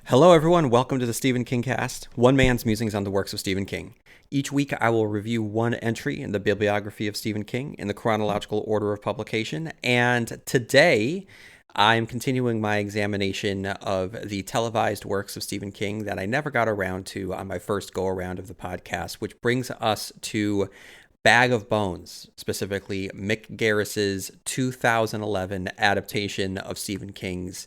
Hello, everyone. Welcome to the Stephen King Cast, one man's musings on the works of Stephen King. Each week, I will review one entry in the bibliography of Stephen King in the chronological order of publication. And today, I'm continuing my examination of the televised works of Stephen King that I never got around to on my first go around of the podcast, which brings us to Bag of Bones, specifically Mick Garris's 2011 adaptation of Stephen King's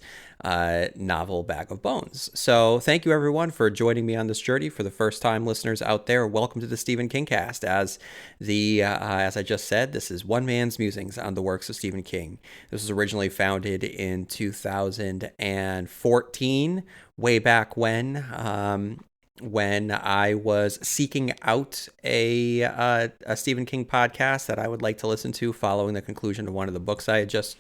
novel Bag of Bones. So thank you everyone for joining me on this journey. For the first time listeners out there, welcome to the Stephen King Cast. As I just said, this is one man's musings on the works of Stephen King. This was originally founded in 2014, way back when I was seeking out a Stephen King podcast that I would like to listen to following the conclusion of one of the books I had just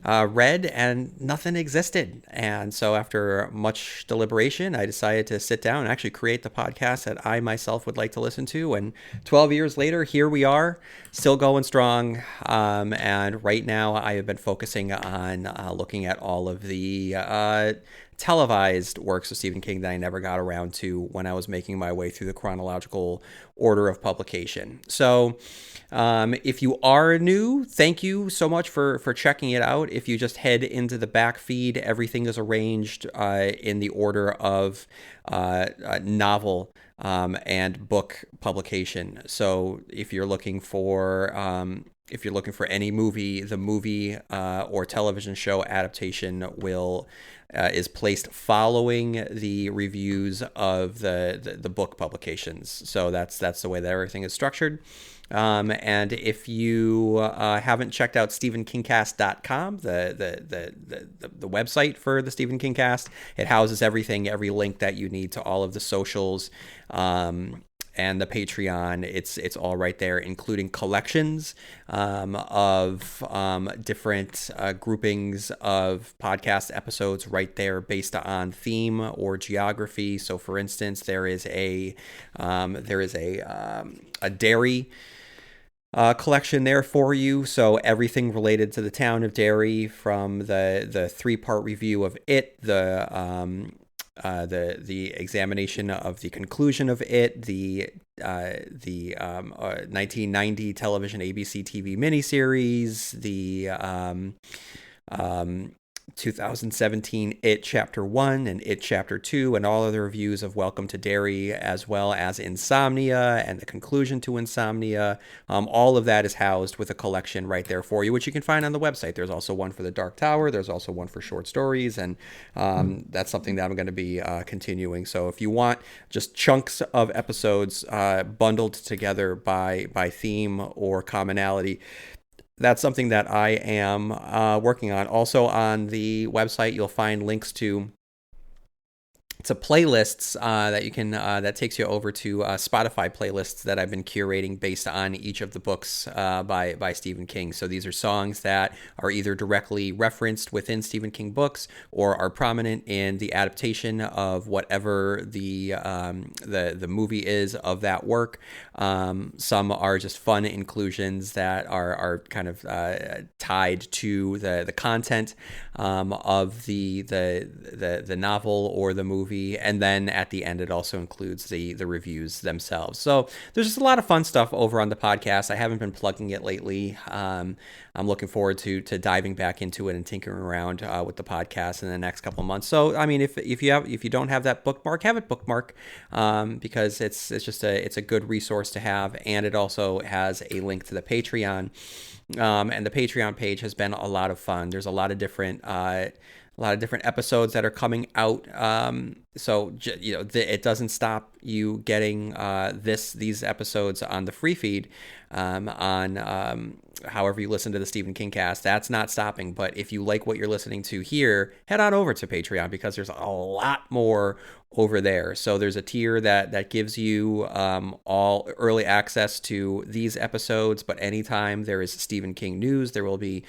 read, and nothing existed. And so after much deliberation, I decided to sit down and actually create the podcast that I myself would like to listen to. And 12 years later, here we are, still going strong. And right now I have been focusing on looking at all of the televised works of Stephen King that I never got around to when I was making my way through the chronological order of publication. So if you are new, thank you so much for checking it out. If you just head into the back feed, everything is arranged in the order of novel and book publication. So if you're looking for any movie, the movie or television show adaptation is placed following the reviews of the book publications. So that's the way that everything is structured. And if you haven't checked out stephenkingcast.com, the website for the Stephen King Cast, it houses every link that you need to all of the socials, and the Patreon. It's all right there, including collections of different groupings of podcast episodes right there based on theme or geography. So, for instance, there is a dairy collection there for you. So everything related to the town of Derry, from the 3-part review of it, the examination of the conclusion of it, the 1990 television ABC TV miniseries, the 2017 It Chapter 1 and It Chapter 2, and all other reviews of Welcome to Derry, as well as Insomnia and the conclusion to Insomnia. All of that is housed with a collection right there for you, which you can find on the website. There's also one for The Dark Tower. There's also one for short stories, and that's something that I'm going to be continuing. So if you want just chunks of episodes bundled together by theme or commonality, that's something that I am working on. Also on the website, you'll find links to playlists that you can that takes you over to Spotify playlists that I've been curating based on each of the books by Stephen King. So these are songs that are either directly referenced within Stephen King books or are prominent in the adaptation of whatever the movie is of that work. Some are just fun inclusions that are kind of tied to the content of the novel or the movie. And then at the end, it also includes the reviews themselves. So there's just a lot of fun stuff over on the podcast. I haven't been plugging it lately. I'm looking forward to diving back into it and tinkering around with the podcast in the next couple of months. So I mean, if you don't have that bookmark, have it bookmark, because it's a good resource to have, and it also has a link to the Patreon. And the Patreon page has been a lot of fun. There's a lot of different episodes that are coming out. So it doesn't stop you getting these episodes on the free feed on however you listen to the Stephen King Cast. That's not stopping. But if you like what you're listening to here, head on over to Patreon, because there's a lot more over there. So there's a tier that gives you all early access to these episodes, but anytime there is Stephen King news, there will be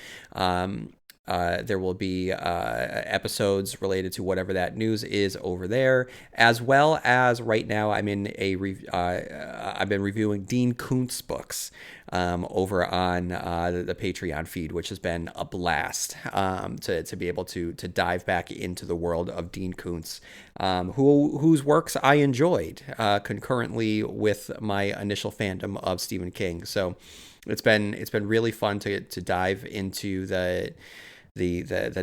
there will be episodes related to whatever that news is over there, as well as right now I've been reviewing Dean Koontz books over on the Patreon feed, which has been a blast to be able to dive back into the world of Dean Koontz, whose works I enjoyed concurrently with my initial fandom of Stephen King. So it's been really fun to dive into the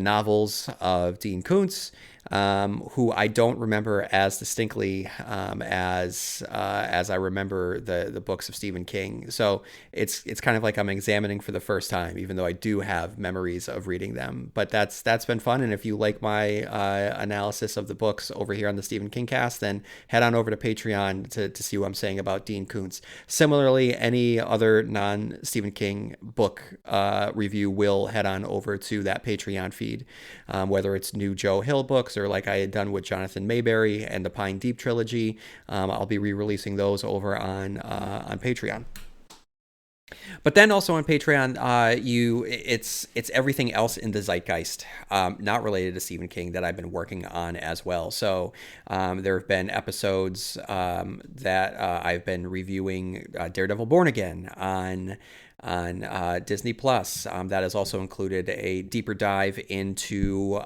novels of Dean Koontz, who I don't remember as distinctly as I remember the books of Stephen King. So it's kind of like I'm examining for the first time, even though I do have memories of reading them. But that's been fun. And if you like my analysis of the books over here on the Stephen King Cast, then head on over to Patreon to see what I'm saying about Dean Koontz. Similarly, any other non-Stephen King book review will head on over to that Patreon feed, whether it's new Joe Hill books or like I had done with Jonathan Mayberry and the Pine Deep trilogy. I'll be re-releasing those over on Patreon. But then also on Patreon, it's everything else in the zeitgeist, not related to Stephen King, that I've been working on as well. So there have been episodes that I've been reviewing Daredevil Born Again on Disney Plus. That has also included a deeper dive into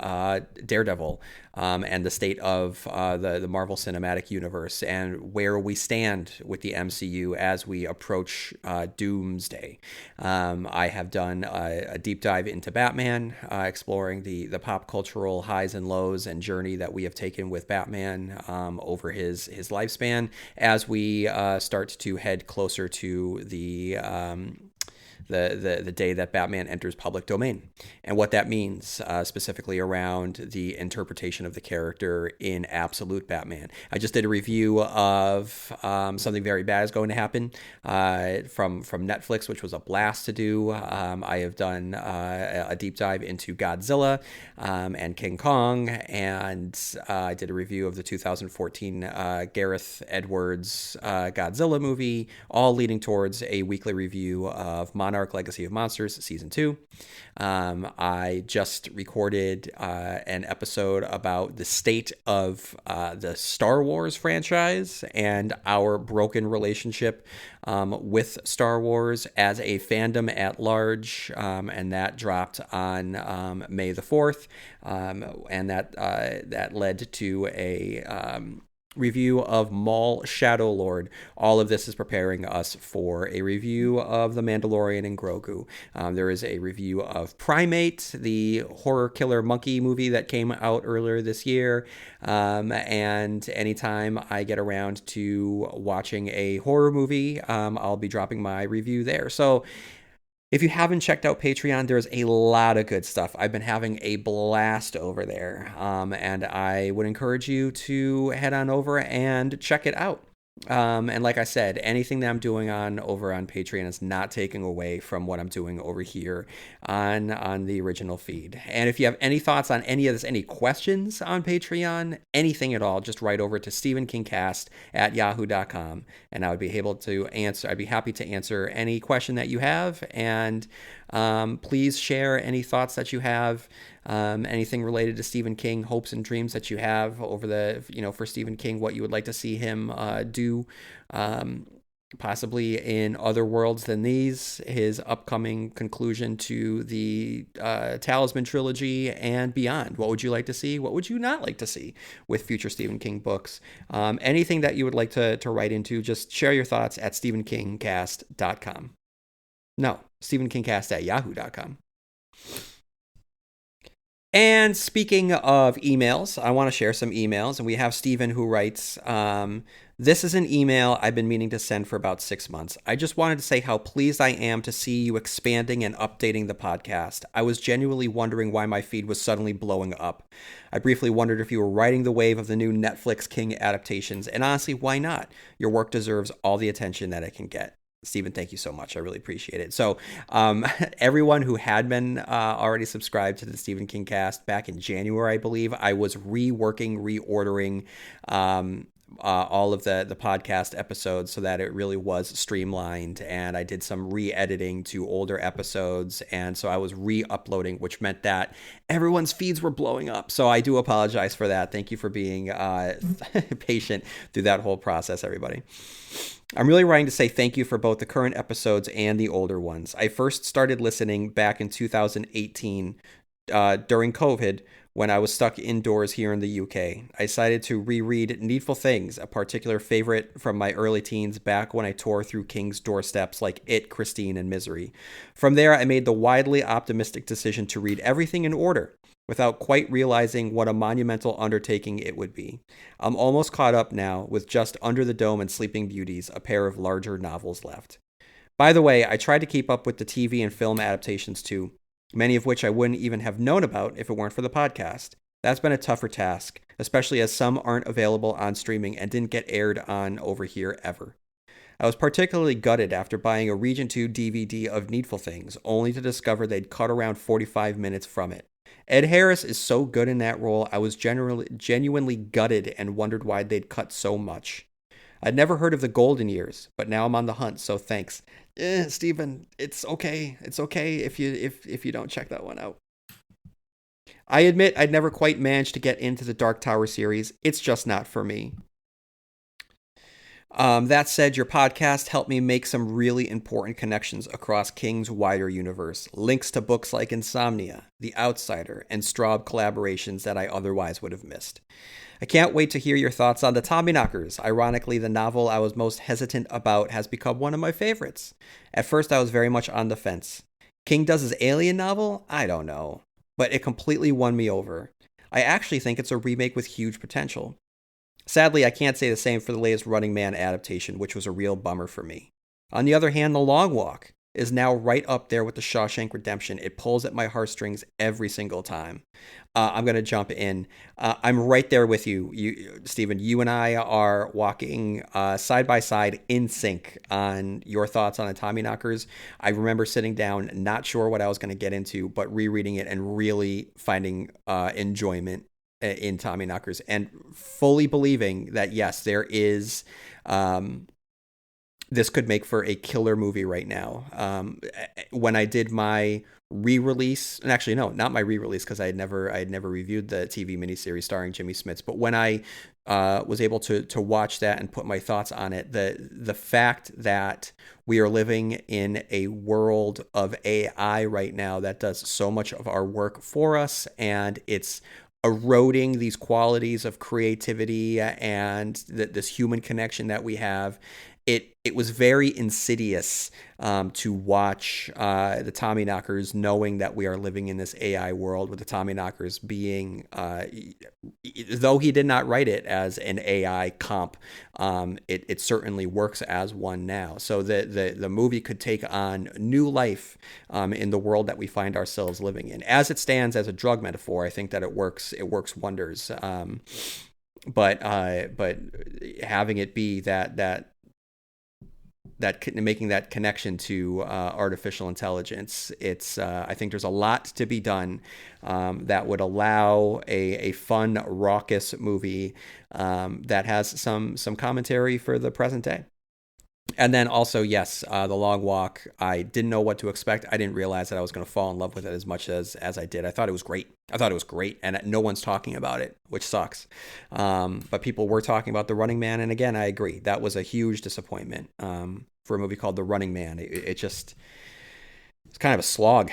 Daredevil and the state of the Marvel Cinematic Universe and where we stand with the MCU as we approach Doomsday. I have done a deep dive into Batman, exploring the pop cultural highs and lows and journey that we have taken with Batman over his lifespan as we start to head closer to the day that Batman enters public domain, and what that means specifically around the interpretation of the character in absolute Batman. I just did a review of Something Very Bad Is Going to Happen from Netflix, which was a blast to do. I have done a deep dive into Godzilla and King Kong, and I did a review of the 2014 Gareth Edwards Godzilla movie, all leading towards a weekly review of Monarch Legacy of Monsters Season 2. I just recorded an episode about the state of the Star Wars franchise and our broken relationship with Star Wars as a fandom at large, and that dropped on May the 4th, and that led to a review of Maul Shadowlord. All of this is preparing us for a review of The Mandalorian and Grogu. There is a review of Primate, the horror killer monkey movie that came out earlier this year. And anytime I get around to watching a horror movie, I'll be dropping my review there. So if you haven't checked out Patreon, there's a lot of good stuff. I've been having a blast over there, and I would encourage you to head on over and check it out. And like I said, anything that I'm doing over on Patreon is not taking away from what I'm doing over here on the original feed. And if you have any thoughts on any of this, any questions on Patreon, anything at all, just write over to stephenkingcast@yahoo.com, and I would be able to answer. I'd be happy to answer any question that you have, and please share any thoughts that you have. Anything related to Stephen King, hopes and dreams that you have over for Stephen King, what you would like to see him do, possibly in other worlds than these, his upcoming conclusion to the Talisman trilogy and beyond. What would you like to see? What would you not like to see with future Stephen King books? Anything that you would like to write into, just share your thoughts at stephenkingcast.com. No, stephenkingcast@yahoo.com. And speaking of emails, I want to share some emails. And we have Stephen who writes, this is an email I've been meaning to send for about 6 months. I just wanted to say how pleased I am to see you expanding and updating the podcast. I was genuinely wondering why my feed was suddenly blowing up. I briefly wondered if you were riding the wave of the new Netflix King adaptations. And honestly, why not? Your work deserves all the attention that it can get. Stephen, thank you so much. I really appreciate it. So everyone who had been already subscribed to the Stephen King Cast back in January, I believe, I was reordering all of the podcast episodes so that it really was streamlined, and I did some re-editing to older episodes, and so I was re-uploading, which meant that everyone's feeds were blowing up. So I do apologize for that. Thank you for being patient through that whole process, everybody. I'm really writing to say thank you for both the current episodes and the older ones. I first started listening back in 2018 during COVID, when I was stuck indoors here in the UK. I decided to reread Needful Things, a particular favorite from my early teens back when I tore through King's doorsteps like It, Christine, and Misery. From there, I made the widely optimistic decision to read everything in order, without quite realizing what a monumental undertaking it would be. I'm almost caught up now, with just Under the Dome and Sleeping Beauties, a pair of larger novels left. By the way, I tried to keep up with the TV and film adaptations too, many of which I wouldn't even have known about if it weren't for the podcast. That's been a tougher task, especially as some aren't available on streaming and didn't get aired on over here ever. I was particularly gutted after buying a Region 2 DVD of Needful Things, only to discover they'd cut around 45 minutes from it. Ed Harris is so good in that role, I was genuinely gutted and wondered why they'd cut so much. I'd never heard of the Golden Years, but now I'm on the hunt, so thanks. Stephen, it's okay. It's okay if you don't check that one out. I admit I'd never quite managed to get into the Dark Tower series. It's just not for me. That said, your podcast helped me make some really important connections across King's wider universe. Links to books like Insomnia, The Outsider, and Straub collaborations that I otherwise would have missed. I can't wait to hear your thoughts on the Tommyknockers. Ironically, the novel I was most hesitant about has become one of my favorites. At first, I was very much on the fence. King does his Alien novel? I don't know. But it completely won me over. I actually think it's a remake with huge potential. Sadly, I can't say the same for the latest Running Man adaptation, which was a real bummer for me. On the other hand, The Long Walk is now right up there with The Shawshank Redemption. It pulls at my heartstrings every single time. I'm going to jump in. I'm right there with you, Stephen. You and I are walking side by side in sync on your thoughts on the Tommyknockers. I remember sitting down, not sure what I was going to get into, but rereading it and really finding enjoyment in Tommyknockers, and fully believing that, yes, there is... this could make for a killer movie right now. When I did my re-release, and actually no, not my re-release, because I had never reviewed the TV miniseries starring Jimmy Smits, but when I was able to watch that and put my thoughts on it, the fact that we are living in a world of AI right now that does so much of our work for us, and it's eroding these qualities of creativity and this human connection that we have. It was very insidious to watch the Tommyknockers, knowing that we are living in this AI world, with the Tommyknockers being, though he did not write it as an AI comp, it certainly works as one now. So the movie could take on new life in the world that we find ourselves living in. As it stands as a drug metaphor, I think that it works wonders. But having it be that making that connection to artificial intelligence, it's I think there's a lot to be done that would allow a fun, raucous movie that has some commentary for the present day. And then also, yes, The Long Walk, I didn't know what to expect. I didn't realize that I was going to fall in love with it as much as I did. I thought it was great. And no one's talking about it, which sucks. But people were talking about The Running Man, and again, I agree. That was a huge disappointment for a movie called The Running Man. It's kind of a slog.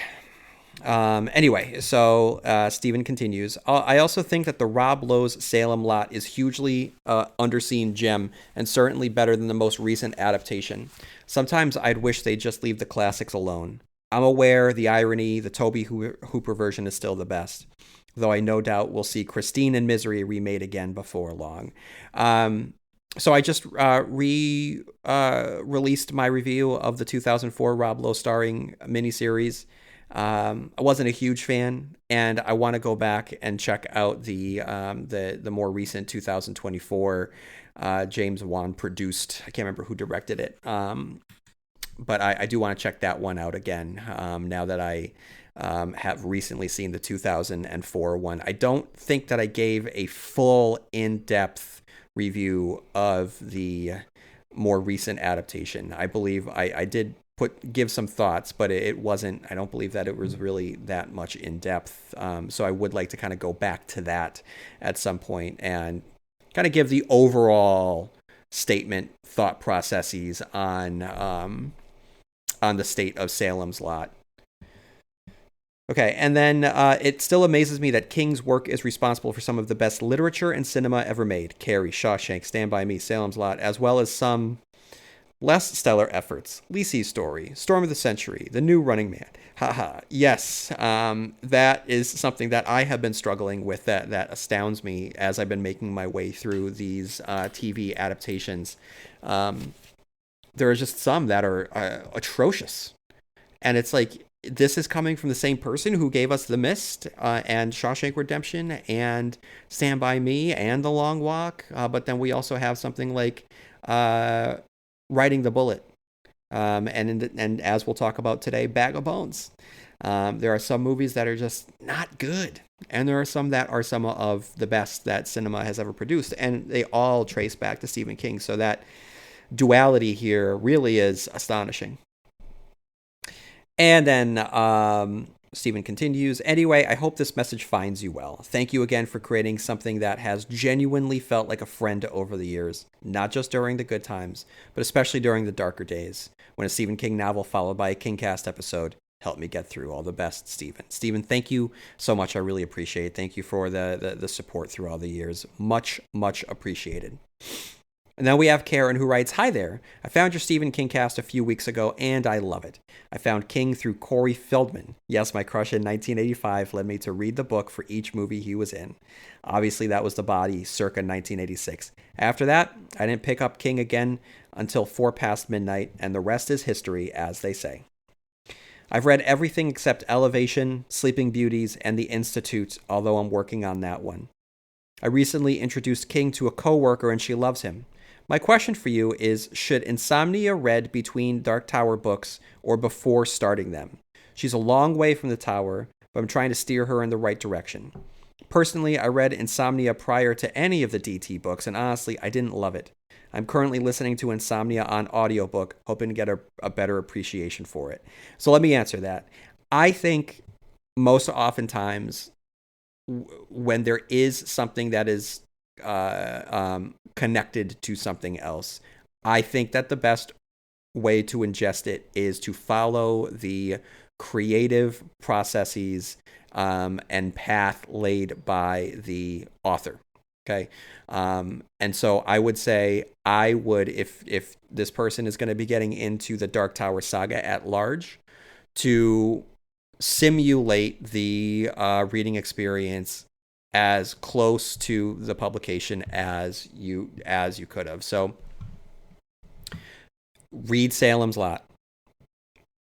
Anyway, so Stephen continues. I also think that the Rob Lowe's Salem lot is hugely underseen gem, and certainly better than the most recent adaptation. Sometimes I'd wish they'd just leave the classics alone. I'm aware the irony, the Tobe Hooper version is still the best, though I no doubt we'll see Christine and Misery remade again before long. So I just released my review of the 2004 Rob Lowe starring miniseries. I wasn't a huge fan, and I want to go back and check out the more recent 2024 James Wan produced. I can't remember who directed it, but I do want to check that one out again now that I have recently seen the 2004 one. I don't think that I gave a full, in-depth review of the more recent adaptation. I believe I did give some thoughts, but it wasn't, I don't believe that it was really that much in depth. So I would like to kind of go back to that at some point and kind of give the overall statement, thought processes on the state of Salem's Lot. Okay, and then it still amazes me that King's work is responsible for some of the best literature and cinema ever made. Carrie, Shawshank, Stand By Me, Salem's Lot, as well as some less stellar efforts. Lisey's Story, Storm of the Century, The New Running Man. Haha, yes, that is something that I have been struggling with that astounds me as I've been making my way through these TV adaptations. There are just some that are atrocious. And it's like, this is coming from the same person who gave us The Mist and Shawshank Redemption and Stand By Me and The Long Walk. But then we also have something like Riding the Bullet. And as we'll talk about today, Bag of Bones. There are some movies that are just not good. And there are some that are some of the best that cinema has ever produced. And they all trace back to Stephen King. So that duality here really is astonishing. And then Stephen continues, anyway, I hope this message finds you well. Thank you again for creating something that has genuinely felt like a friend over the years, not just during the good times, but especially during the darker days, when a Stephen King novel followed by a KingCast episode helped me get through. All the best, Stephen. Stephen, thank you so much. I really appreciate it. Thank you for the support through all the years. Much, much appreciated. And then we have Karen, who writes, hi there. I found your Stephen King cast a few weeks ago, and I love it. I found King through Corey Feldman. Yes, my crush in 1985 led me to read the book for each movie he was in. Obviously, that was The Body, circa 1986. After that, I didn't pick up King again until 4 past midnight, and the rest is history, as they say. I've read everything except Elevation, Sleeping Beauties, and The Institute, although I'm working on that one. I recently introduced King to a coworker, and she loves him. My question for you is, should Insomnia read between Dark Tower books or before starting them? She's a long way from the tower, but I'm trying to steer her in the right direction. Personally, I read Insomnia prior to any of the DT books, and honestly, I didn't love it. I'm currently listening to Insomnia on audiobook, hoping to get a better appreciation for it. So let me answer that. I think most oftentimes when there is something that is connected to something else, I think that the best way to ingest it is to follow the creative processes and path laid by the author. Okay. And so I would say if this person is going to be getting into the Dark Tower saga at large, to simulate the reading experience as close to the publication as you could have. So read Salem's Lot,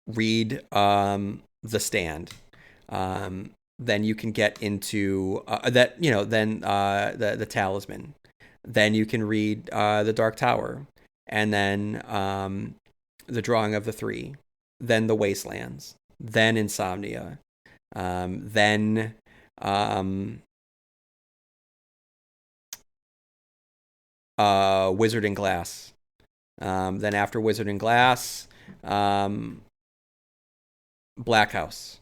read The Stand. Then you can get into the Talisman. Then you can read The Dark Tower, and then The Drawing of the Three, then The Wastelands, then Insomnia, then Wizard and Glass. Then after Wizard and Glass, Black House.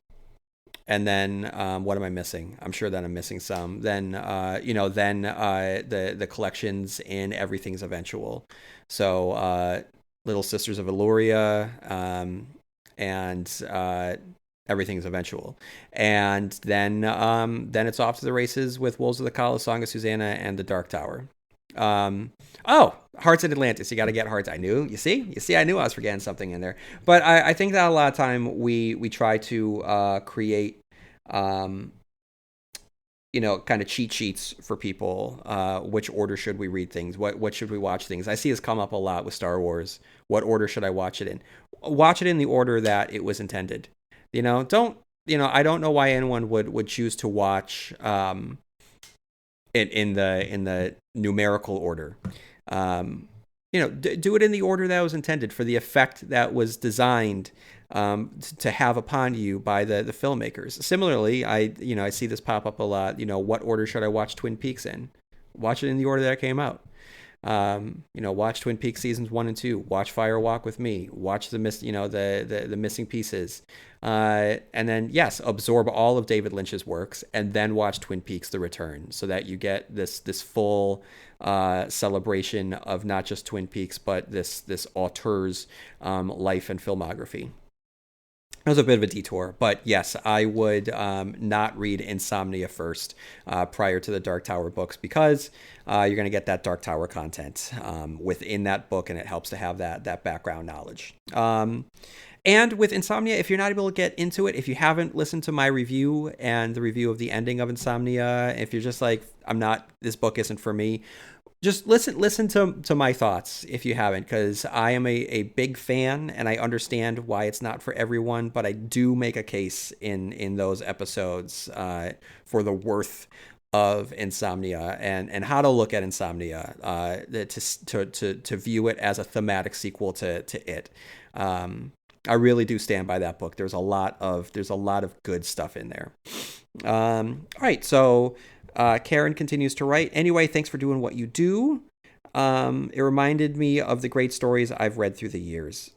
And then what am I missing? I'm sure that I'm missing some. Then the collections in Everything's Eventual. So Little Sisters of Illyria and Everything's Eventual. And then it's off to the races with Wolves of the Kala, Song of Susanna, and The Dark Tower. Hearts in Atlantis. You got to get Hearts. I knew. You see, I knew I was forgetting something in there. But I think that a lot of time we try to create, kind of cheat sheets for people. Which order should we read things? What should we watch things? I see this come up a lot with Star Wars. What order should I watch it in? Watch it in the order that it was intended. I don't know why anyone would choose to watch in the numerical order. Do it in the order that was intended for the effect that was designed to have upon you by the filmmakers. Similarly, I see this pop up a lot. What order should I watch Twin Peaks in? Watch it in the order that it came out. Watch Twin Peaks seasons 1 and 2. Watch Fire Walk with Me. Watch the Missing Pieces. And then, yes, absorb all of David Lynch's works, and then watch Twin Peaks: The Return, so that you get this full celebration of not just Twin Peaks, but this auteur's life and filmography. It was a bit of a detour, but yes, I would not read Insomnia first prior to the Dark Tower books, because you're going to get that Dark Tower content within that book, and it helps to have that background knowledge. And with Insomnia, if you're not able to get into it, if you haven't listened to my review and the review of the ending of Insomnia, if you're just like, this book isn't for me, just listen to my thoughts if you haven't, because I am a big fan, and I understand why it's not for everyone, but I do make a case in those episodes for the worth of Insomnia and how to look at Insomnia to view it as a thematic sequel to it. I really do stand by that book. There's a lot of good stuff in there. All right, so Karen continues to write. Anyway, thanks for doing what you do. It reminded me of the great stories I've read through the years.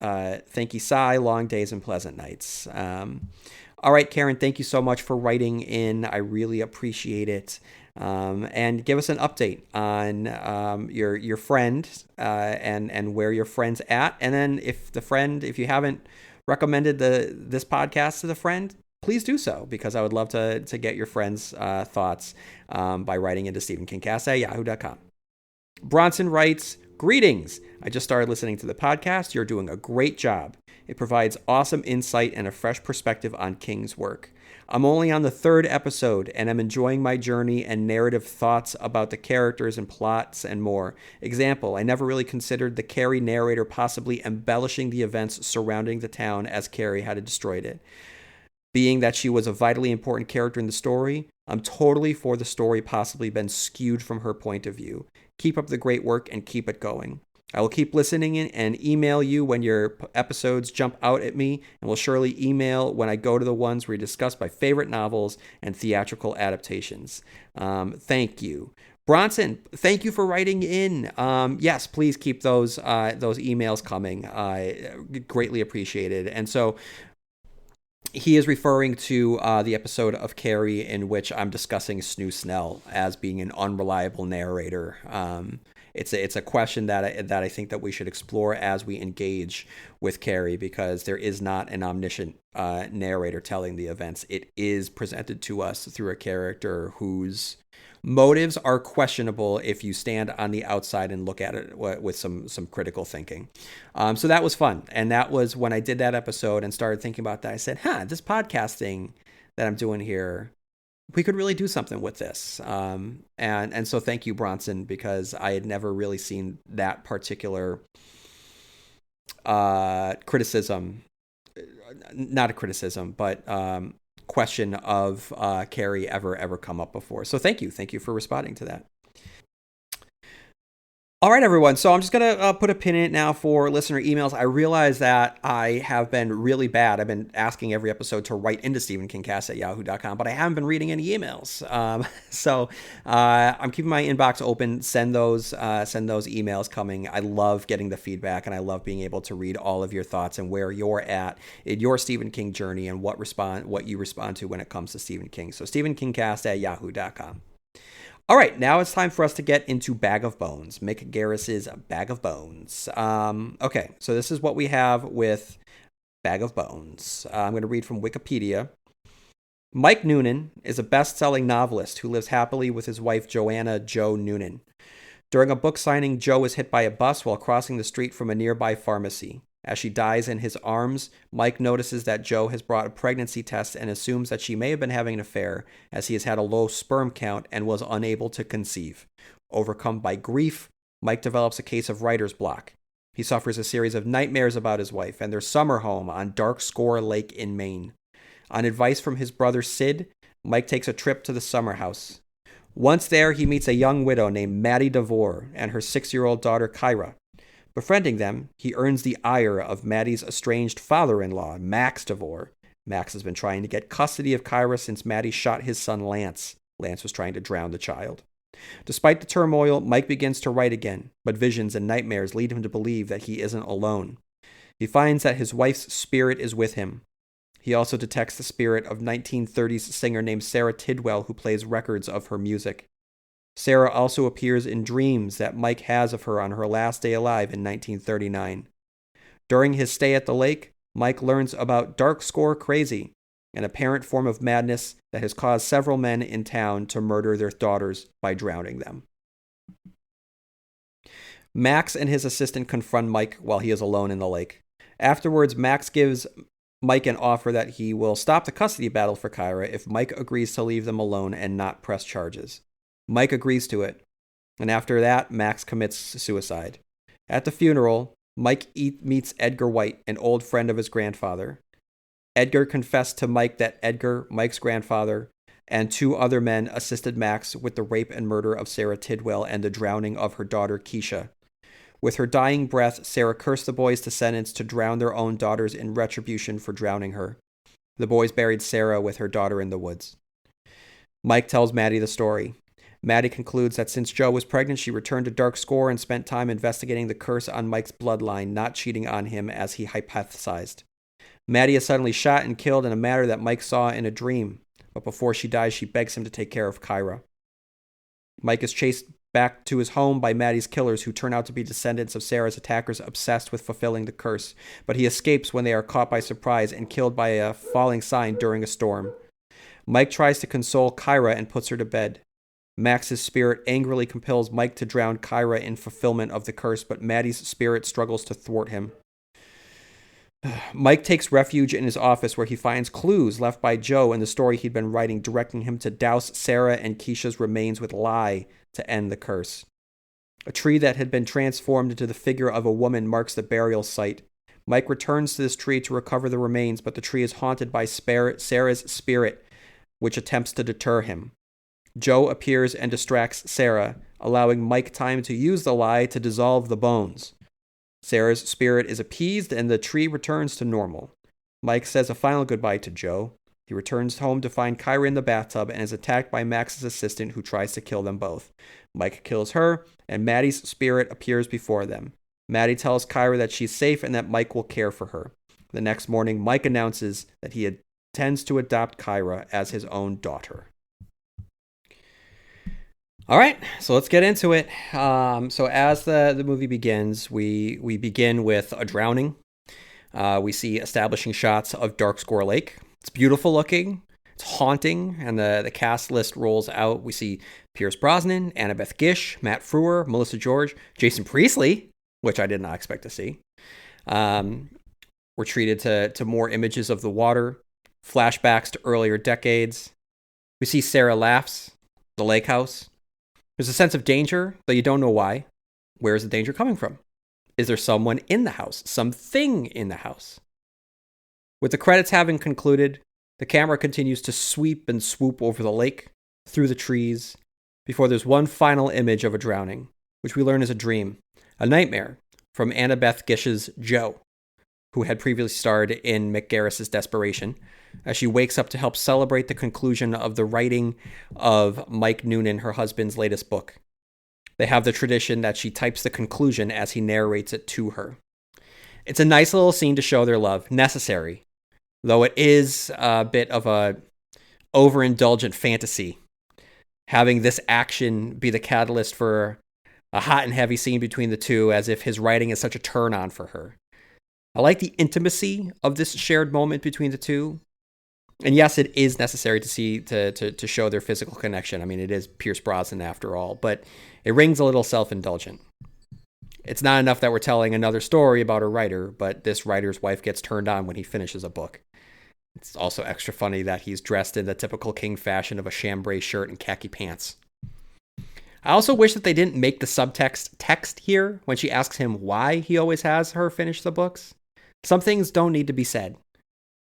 Thank you, Sai. Long days and pleasant nights. All right, Karen, thank you so much for writing in. I really appreciate it. And give us an update on your friend and where your friend's at. And then if you haven't recommended this podcast to the friend, please do so, because I would love to get your friend's thoughts by writing into stephenkingcast@yahoo.com. Bronson writes, "Greetings. I just started listening to the podcast. You're doing a great job. It provides awesome insight and a fresh perspective on King's work. I'm only on the 3rd episode, and I'm enjoying my journey and narrative thoughts about the characters and plots and more. Example, I never really considered the Carrie narrator possibly embellishing the events surrounding the town as Carrie had destroyed it. Being that she was a vitally important character in the story, I'm totally for the story possibly been skewed from her point of view. Keep up the great work and keep it going. I will keep listening and email you when your episodes jump out at me, and will surely email when I go to the ones where you discuss my favorite novels and theatrical adaptations. Thank you." Bronson, thank you for writing in. Yes, please keep those emails coming. Greatly appreciated. And so he is referring to the episode of Carrie in which I'm discussing Snoo Snell as being an unreliable narrator. It's a question that I think that we should explore as we engage with Carrie, because there is not an omniscient narrator telling the events. It is presented to us through a character whose motives are questionable if you stand on the outside and look at it with some critical thinking. So that was fun. And that was when I did that episode and started thinking about that. I said, this podcast thing that I'm doing here, we could really do something with this. And so thank you, Bronson, because I had never really seen that particular criticism, not a criticism, but question of Carrie ever come up before. So thank you for responding to that. All right, everyone. So I'm just going to put a pin in it now for listener emails. I realize that I have been really bad. I've been asking every episode to write into stephenkingcast@yahoo.com, but I haven't been reading any emails. So I'm keeping my inbox open. Send those emails coming. I love getting the feedback, and I love being able to read all of your thoughts and where you're at in your Stephen King journey and what you respond to when it comes to Stephen King. So stephenkingcast@yahoo.com. All right, now it's time for us to get into Bag of Bones, Mick Garris's Bag of Bones. Okay, so this is what we have with Bag of Bones. I'm going to read from Wikipedia. Mike Noonan is a best-selling novelist who lives happily with his wife, Joanna Jo Noonan. During a book signing, Jo is hit by a bus while crossing the street from a nearby pharmacy. As she dies in his arms, Mike notices that Jo has brought a pregnancy test and assumes that she may have been having an affair, as he has had a low sperm count and was unable to conceive. Overcome by grief, Mike develops a case of writer's block. He suffers a series of nightmares about his wife and their summer home on Dark Score Lake in Maine. On advice from his brother Sid, Mike takes a trip to the summer house. Once there, he meets a young widow named Maddie DeVore and her 6-year-old daughter Kyra. Befriending them, he earns the ire of Maddie's estranged father-in-law, Max DeVore. Max has been trying to get custody of Kyra since Maddie shot his son Lance. Lance was trying to drown the child. Despite the turmoil, Mike begins to write again, but visions and nightmares lead him to believe that he isn't alone. He finds that his wife's spirit is with him. He also detects the spirit of 1930s singer named Sarah Tidwell, who plays records of her music. Sarah also appears in dreams that Mike has of her on her last day alive in 1939. During his stay at the lake, Mike learns about dark score crazy, an apparent form of madness that has caused several men in town to murder their daughters by drowning them. Max and his assistant confront Mike while he is alone in the lake. Afterwards, Max gives Mike an offer that he will stop the custody battle for Kyra if Mike agrees to leave them alone and not press charges. Mike agrees to it, and after that, Max commits suicide. At the funeral, Mike meets Edgar White, an old friend of his grandfather. Edgar confessed to Mike that Edgar, Mike's grandfather, and 2 other men assisted Max with the rape and murder of Sarah Tidwell and the drowning of her daughter Keisha. With her dying breath, Sarah cursed the boys' descendants to drown their own daughters in retribution for drowning her. The boys buried Sarah with her daughter in the woods. Mike tells Maddie the story. Maddie concludes that since Jo was pregnant, she returned to Dark Score and spent time investigating the curse on Mike's bloodline, not cheating on him as he hypothesized. Maddie is suddenly shot and killed in a manner that Mike saw in a dream, but before she dies, she begs him to take care of Kyra. Mike is chased back to his home by Maddie's killers, who turn out to be descendants of Sarah's attackers obsessed with fulfilling the curse, but he escapes when they are caught by surprise and killed by a falling sign during a storm. Mike tries to console Kyra and puts her to bed. Max's spirit angrily compels Mike to drown Kyra in fulfillment of the curse, but Maddie's spirit struggles to thwart him. Mike takes refuge in his office, where he finds clues left by Jo in the story he'd been writing, directing him to douse Sarah and Keisha's remains with lye to end the curse. A tree that had been transformed into the figure of a woman marks the burial site. Mike returns to this tree to recover the remains, but the tree is haunted by Sarah's spirit, which attempts to deter him. Jo appears and distracts Sarah, allowing Mike time to use the lye to dissolve the bones. Sarah's spirit is appeased and the tree returns to normal. Mike says a final goodbye to Jo. He returns home to find Kyra in the bathtub and is attacked by Max's assistant, who tries to kill them both. Mike kills her, and Maddie's spirit appears before them. Maddie tells Kyra that she's safe and that Mike will care for her. The next morning, Mike announces that he intends to adopt Kyra as his own daughter. All right, so let's get into it. So as the movie begins, we begin with a drowning. We see establishing shots of Dark Score Lake. It's beautiful looking. It's haunting, and the cast list rolls out. We see Pierce Brosnan, Annabeth Gish, Matt Frewer, Melissa George, Jason Priestley, which I did not expect to see. We're treated to more images of the water, flashbacks to earlier decades. We see Sarah laughs, the lake house. There's a sense of danger, though you don't know why. Where is the danger coming from? Is there someone in the house? Something in the house? With the credits having concluded, the camera continues to sweep and swoop over the lake, through the trees, before there's one final image of a drowning, which we learn is a dream, a nightmare from Annabeth Gish's Jo, who had previously starred in Mick Garris' Desperation, as she wakes up to help celebrate the conclusion of the writing of Mike Noonan, her husband's latest book. They have the tradition that she types the conclusion as he narrates it to her. It's a nice little scene to show their love, necessary, though it is a bit of a overindulgent fantasy, having this action be the catalyst for a hot and heavy scene between the two, as if his writing is such a turn-on for her. I like the intimacy of this shared moment between the two. And yes, it is necessary to show their physical connection. I mean, it is Pierce Brosnan after all, but it rings a little self-indulgent. It's not enough that we're telling another story about a writer, but this writer's wife gets turned on when he finishes a book. It's also extra funny that he's dressed in the typical King fashion of a chambray-shirt and khaki pants. I also wish that they didn't make the subtext text here when she asks him why he always has her finish the books. Some things don't need to be said.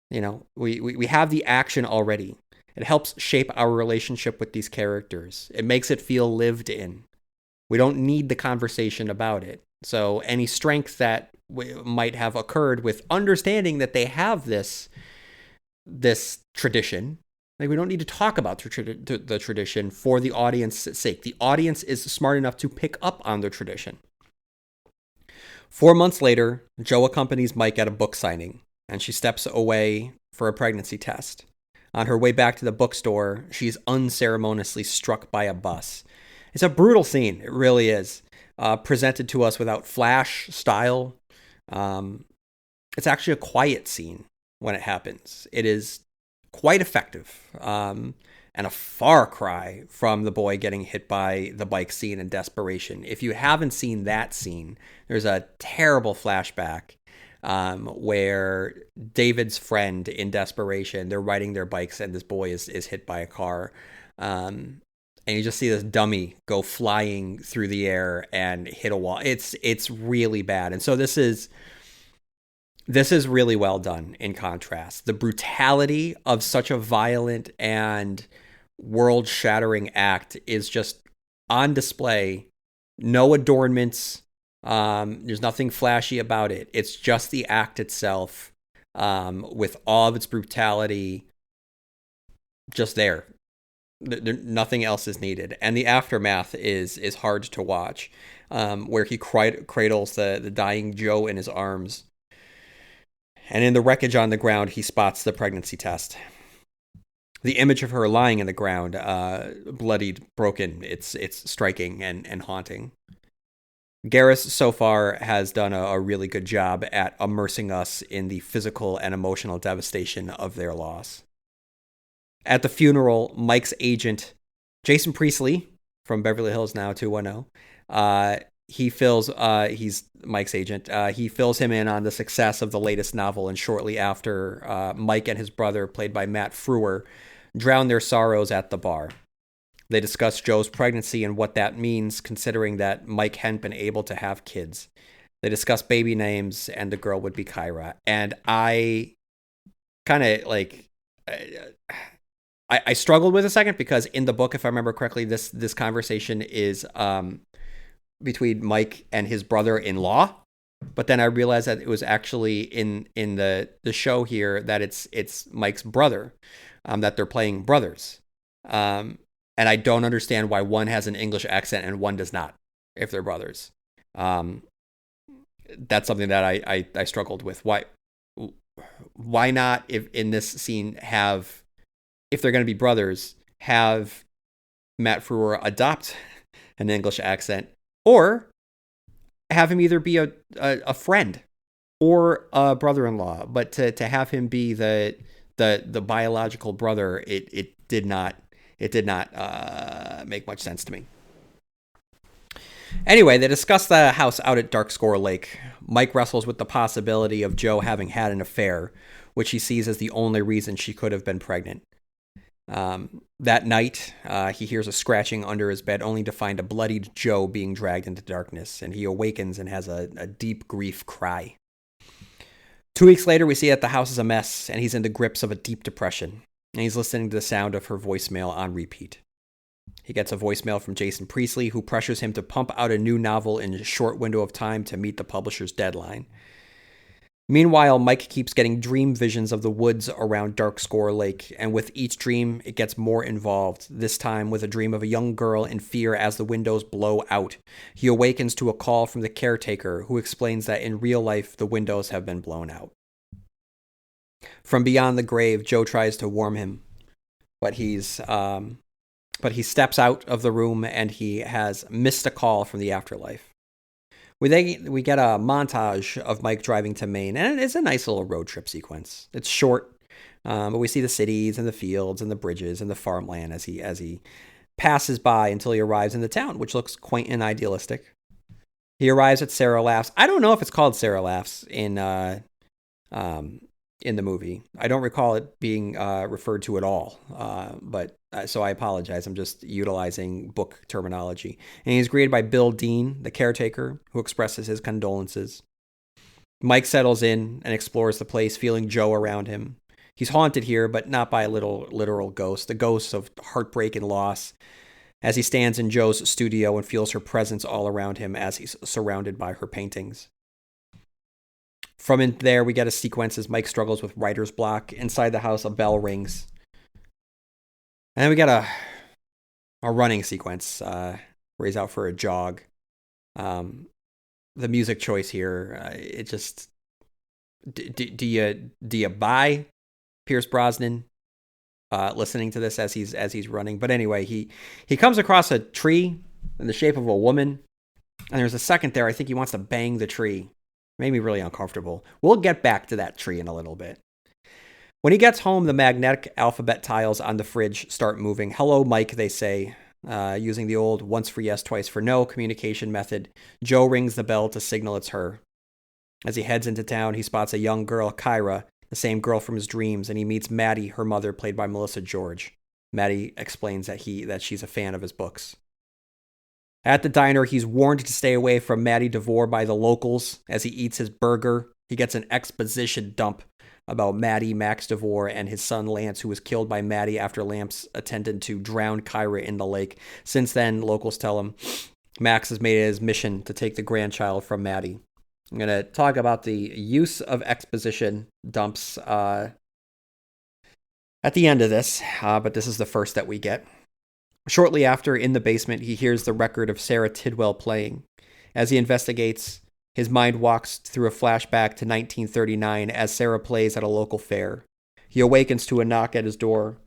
You know, we have the action already. It helps shape our relationship with these characters. It makes it feel lived in. We don't need the conversation about it. So any strength that might have occurred with understanding that they have this tradition Like, we don't need to talk about the tradition for the audience's sake. The audience is smart enough to pick up on the tradition. 4 months later, Jo accompanies Mike at a book signing, and she steps away for a pregnancy test. On her way back to the bookstore, she's unceremoniously struck by a bus. It's a brutal scene. It really is. Presented to us without flash style. It's actually a quiet scene when it happens. It is quite effective, and a far cry from the boy getting hit by the bike scene in desperation. If you haven't seen that scene, there's a terrible flashback where David's friend, in desperation, they're riding their bikes and this boy is hit by a car. And you just see this dummy go flying through the air and hit a wall. It's really bad. And so this is really well done. In contrast, the brutality of such a violent and world-shattering act is just on display. No adornments. There's nothing flashy about it. It's just the act itself, with all of its brutality just there. Nothing else is needed. And the aftermath is hard to watch, where he cradles the dying Jo in his arms. And in the wreckage on the ground, he spots the pregnancy test. The image of her lying in the ground, bloodied, broken, it's striking and haunting. Garris so far has done a really good job at immersing us in the physical and emotional devastation of their loss. At the funeral, Mike's agent, Jason Priestley, from Beverly Hills 90210, he's Mike's agent. He fills him in on the success of the latest novel, and shortly after, Mike and his brother, played by Matt Frewer, drown their sorrows at the bar. They discuss Jo's pregnancy and what that means, considering that Mike hadn't been able to have kids. They discuss baby names, and the girl would be Kyra. And I kind of I struggled with a second, because in the book, if I remember correctly, this conversation is between Mike and his brother-in-law. But then I realized that it was actually in the show here that it's Mike's brother, that they're playing brothers. And I don't understand why one has an English accent and one does not, if they're brothers. That's something that I struggled with. Why not, if in this scene, if they're going to be brothers, have Matt Frewer adopt an English accent, or have him either be a friend or a brother-in-law. But to have him be the biological brother, it did not make much sense to me. Anyway, they discuss the house out at Dark Score Lake. Mike wrestles with the possibility of Jo having had an affair, which he sees as the only reason she could have been pregnant. That night, he hears a scratching under his bed, only to find a bloodied Jo being dragged into darkness, and he awakens and has a deep grief cry. 2 weeks later, we see that the house is a mess, and he's in the grips of a deep depression, and he's listening to the sound of her voicemail on repeat. He gets a voicemail from Jason Priestley, who pressures him to pump out a new novel in a short window of time to meet the publisher's deadline. Meanwhile, Mike keeps getting dream visions of the woods around Dark Score Lake, and with each dream, it gets more involved, this time with a dream of a young girl in fear as the windows blow out. He awakens to a call from the caretaker, who explains that in real life, the windows have been blown out. From beyond the grave, Jo tries to warm him, but he steps out of the room, and he has missed a call from the afterlife. We get a montage of Mike driving to Maine, and it's a nice little road trip sequence. It's short, but we see the cities and the fields and the bridges and the farmland as he passes by until he arrives in the town, which looks quaint and idealistic. He arrives at Sarah Laughs. I don't know if it's called Sarah Laughs in the movie. I don't recall it being referred to at all, but so I apologize. I'm just utilizing book terminology. And he's greeted by Bill Dean, the caretaker, who expresses his condolences. Mike settles in and explores the place, feeling Jo around him. He's haunted here, but not by a literal ghost, the ghost of heartbreak and loss, as he stands in Jo's studio and feels her presence all around him as he's surrounded by her paintings. From in there, we get a sequence as Mike struggles with writer's block. Inside the house, a bell rings. And then we got a running sequence where he's out for a jog. The music choice here, it just do you buy Pierce Brosnan listening to this as he's running? But anyway, he comes across a tree in the shape of a woman, and there's a second there. I think he wants to bang the tree. Made me really uncomfortable. We'll get back to that tree in a little bit. When he gets home, the magnetic alphabet tiles on the fridge start moving. Hello, Mike, they say, using the old once for yes, twice for no communication method. Joe rings the bell to signal it's her. As he heads into town, he spots a young girl, Kyra, the same girl from his dreams, and he meets Maddie, her mother, played by Melissa George. Maddie explains that she's a fan of his books. At the diner, he's warned to stay away from Maddie DeVore by the locals. As he eats his burger, he gets an exposition dump about Maddie, Max DeVore, and his son Lance, who was killed by Maddie after Lance attempted to drown Kyra in the lake. Since then, locals tell him Max has made it his mission to take the grandchild from Maddie. I'm going to talk about the use of exposition dumps at the end of this, but this is the first that we get. Shortly after, in the basement, he hears the record of Sarah Tidwell playing. As he investigates, his mind walks through a flashback to 1939 as Sarah plays at a local fair. He awakens to a knock at his door.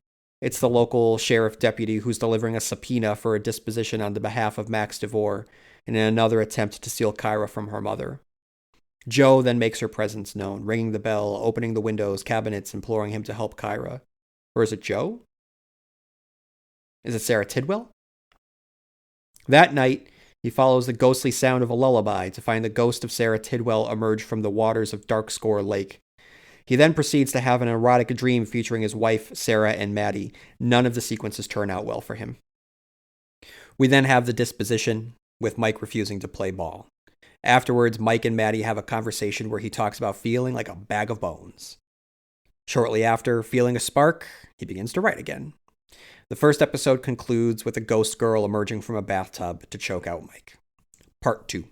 It's the local sheriff deputy who's delivering a subpoena for a disposition on the behalf of Max DeVore in another attempt to steal Kyra from her mother. Joe then makes her presence known, ringing the bell, opening the windows, cabinets, imploring him to help Kyra. Or is it Joe? Is it Sarah Tidwell? That night, he follows the ghostly sound of a lullaby to find the ghost of Sarah Tidwell emerge from the waters of Darkscore Lake. He then proceeds to have an erotic dream featuring his wife, Sarah, and Maddie. None of the sequences turn out well for him. We then have the disposition, with Mike refusing to play ball. Afterwards, Mike and Maddie have a conversation where he talks about feeling like a bag of bones. Shortly after, feeling a spark, he begins to write again. The first episode concludes with a ghost girl emerging from a bathtub to choke out Mike. Part 2.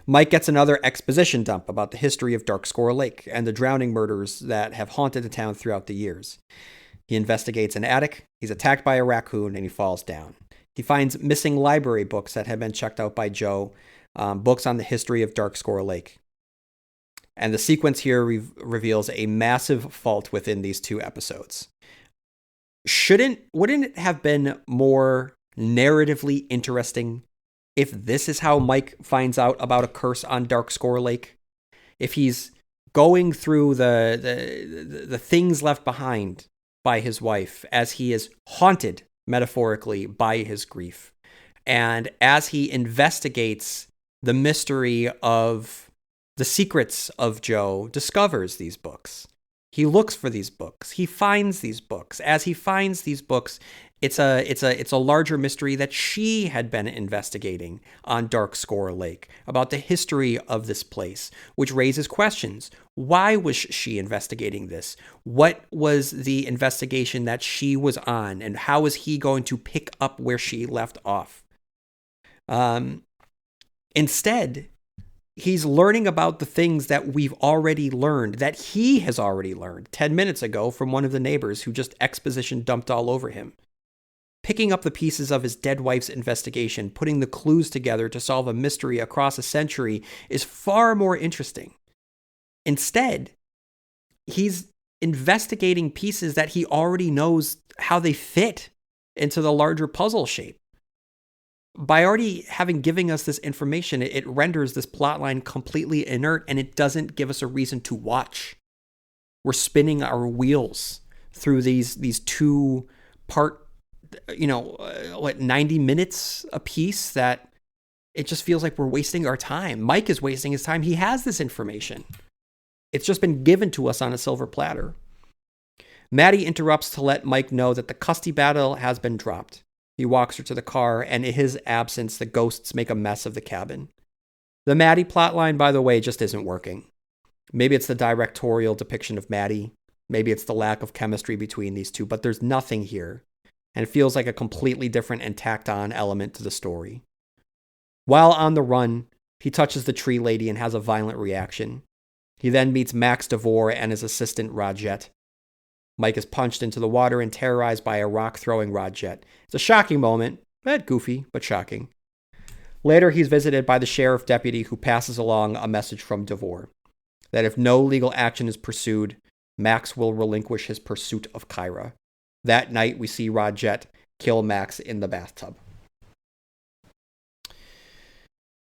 Mike gets another exposition dump about the history of Darkscore Lake and the drowning murders that have haunted the town throughout the years. He investigates an attic, he's attacked by a raccoon, and he falls down. He finds missing library books that had been checked out by Joe, books on the history of Darkscore Lake. And the sequence here reveals a massive fault within these two episodes. Wouldn't it have been more narratively interesting if this is how Mike finds out about a curse on Darkscore Lake? If he's going through the things left behind by his wife as he is haunted metaphorically by his grief, and as he investigates the mystery of the secrets of Joe, discovers these books. He looks for these books. He finds these books. As he finds these books, it's a larger mystery that she had been investigating on Darkscore Lake about the history of this place, which raises questions. Why was she investigating this? What was the investigation that she was on, and how is he going to pick up where she left off? Instead, he's learning about the things that we've already learned, that he has already learned 10 minutes ago from one of the neighbors who just exposition dumped all over him. Picking up the pieces of his dead wife's investigation, putting the clues together to solve a mystery across a century is far more interesting. Instead, he's investigating pieces that he already knows how they fit into the larger puzzle shape. By already having given us this information, it renders this plotline completely inert, and it doesn't give us a reason to watch. We're spinning our wheels through these 2-part, 90 minutes a piece, that it just feels like we're wasting our time. Mike is wasting his time. He has this information. It's just been given to us on a silver platter. Maddie interrupts to let Mike know that the custody battle has been dropped. He walks her to the car, and in his absence, the ghosts make a mess of the cabin. The Maddie plotline, by the way, just isn't working. Maybe it's the directorial depiction of Maddie. Maybe it's the lack of chemistry between these two, but there's nothing here, and it feels like a completely different and tacked-on element to the story. While on the run, he touches the tree lady and has a violent reaction. He then meets Max DeVore and his assistant, Rajette. Mike is punched into the water and terrorized by a rock-throwing rod jet. It's a shocking moment. Goofy, but shocking. Later, he's visited by the sheriff deputy who passes along a message from Devore that if no legal action is pursued, Max will relinquish his pursuit of Kyra. That night, we see Rod Jet kill Max in the bathtub.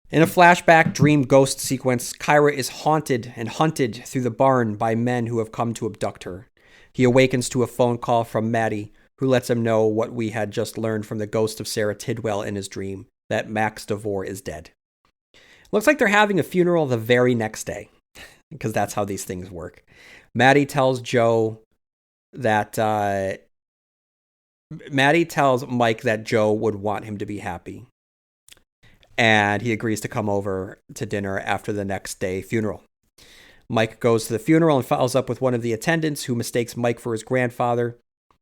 In a flashback dream ghost sequence, Kyra is haunted and hunted through the barn by men who have come to abduct her. He awakens to a phone call from Maddie, who lets him know what we had just learned from the ghost of Sarah Tidwell in his dream, that Max Devore is dead. Looks like they're having a funeral the very next day, because that's how these things work. Maddie tells Mike that Joe would want him to be happy. And he agrees to come over to dinner after the next day funeral. Mike goes to the funeral and follows up with one of the attendants who mistakes Mike for his grandfather.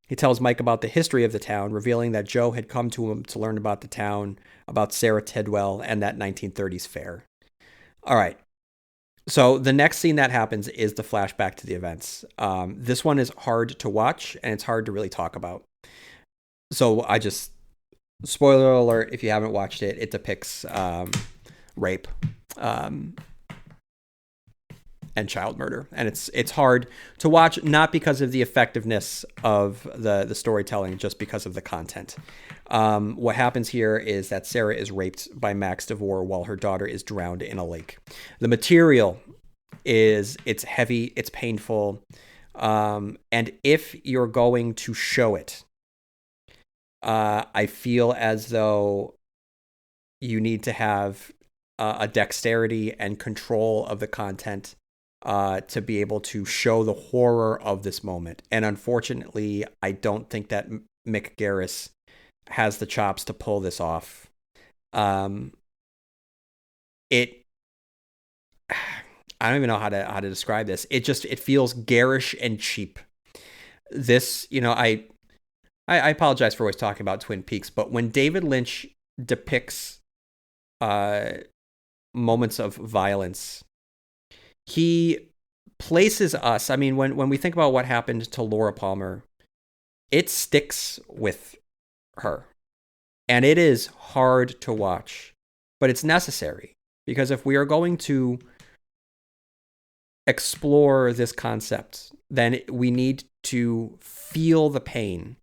He tells Mike about the history of the town, revealing that Joe had come to him to learn about the town, about Sarah Tidwell, and that 1930s fair. All right. So the next scene that happens is the flashback to the events. This one is hard to watch, and it's hard to really talk about. So spoiler alert, if you haven't watched it, it depicts rape and child murder. And it's hard to watch, not because of the effectiveness of the storytelling, just because of the content. What happens here is that Sarah is raped by Max Devore while her daughter is drowned in a lake. The material it's heavy, it's painful. And if you're going to show it, I feel as though you need to have a dexterity and control of the content to be able to show the horror of this moment. And unfortunately, I don't think that Mick Garris has the chops to pull this off. I don't even know how to describe this. It feels garish and cheap. This, I apologize for always talking about Twin Peaks, but when David Lynch depicts moments of violence, he places us. I mean, when we think about what happened to Laura Palmer, it sticks with her. And it is hard to watch, but it's necessary, because if we are going to explore this concept, then we need to feel the pain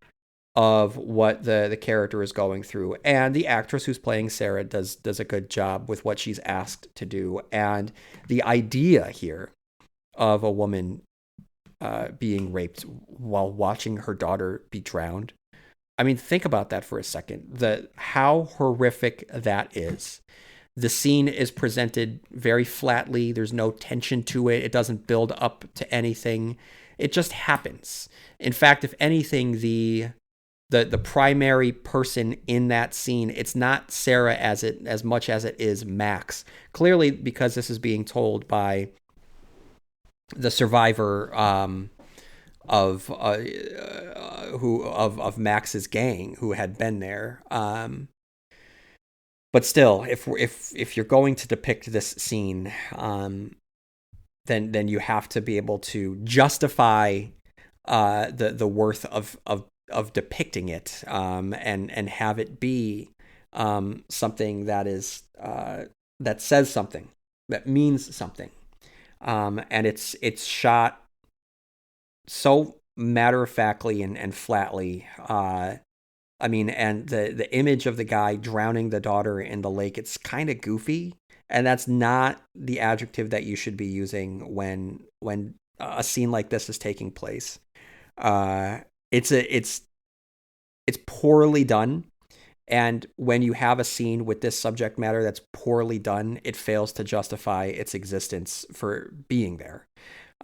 of what the character is going through. And the actress who's playing Sarah does a good job with what she's asked to do. And the idea here of a woman being raped while watching her daughter be drowned. I mean, think about that for a second. How horrific that is. The scene is presented very flatly. There's no tension to it. It doesn't build up to anything. It just happens. In fact, if anything, the primary person in that scene, it's not Sarah as much as it is Max. Clearly, because this is being told by the survivor of Max's gang who had been there. But still, if you're going to depict this scene, then you have to be able to justify the worth of depicting it, and have it be something that is that says something, that means something, and it's shot so matter-of-factly and flatly. I mean, and the image of the guy drowning the daughter in the lake, it's kind of goofy, and that's not the adjective that you should be using when a scene like this is taking place. It's poorly done, and when you have a scene with this subject matter that's poorly done, it fails to justify its existence for being there.